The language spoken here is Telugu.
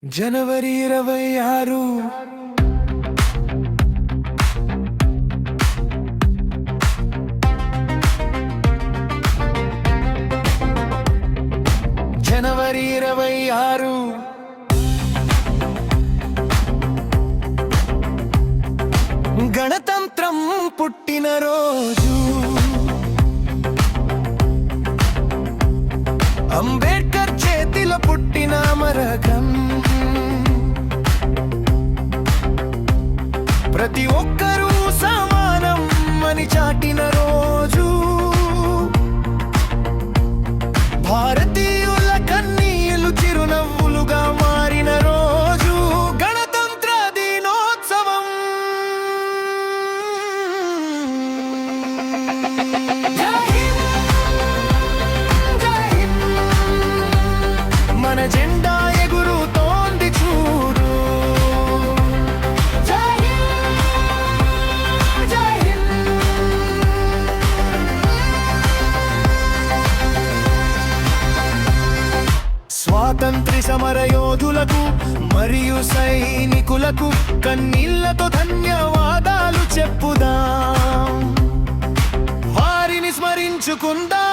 జనవరి 26 జనవరి 26 గణతంత్రం పుట్టినరోజు. అంబేద్కర్ చేతిలో పుట్టిన అమరకం. ప్రతి ఒక్కరూ సమానం అని చాటిన రోజు. భారతీయుల కన్నీళ్లు చిరునవ్వులుగా మారిన రోజు. గణతంత్ర దినోత్సవం. మన జెండా ఎగురుతోంది చూడు. స్వాతంత్ర్య సమర యోధులకు మరియు సైనికులకు కన్నీళ్లతో ధన్యవాదాలు చెప్పుదాం. వారిని స్మరించుకుందాం.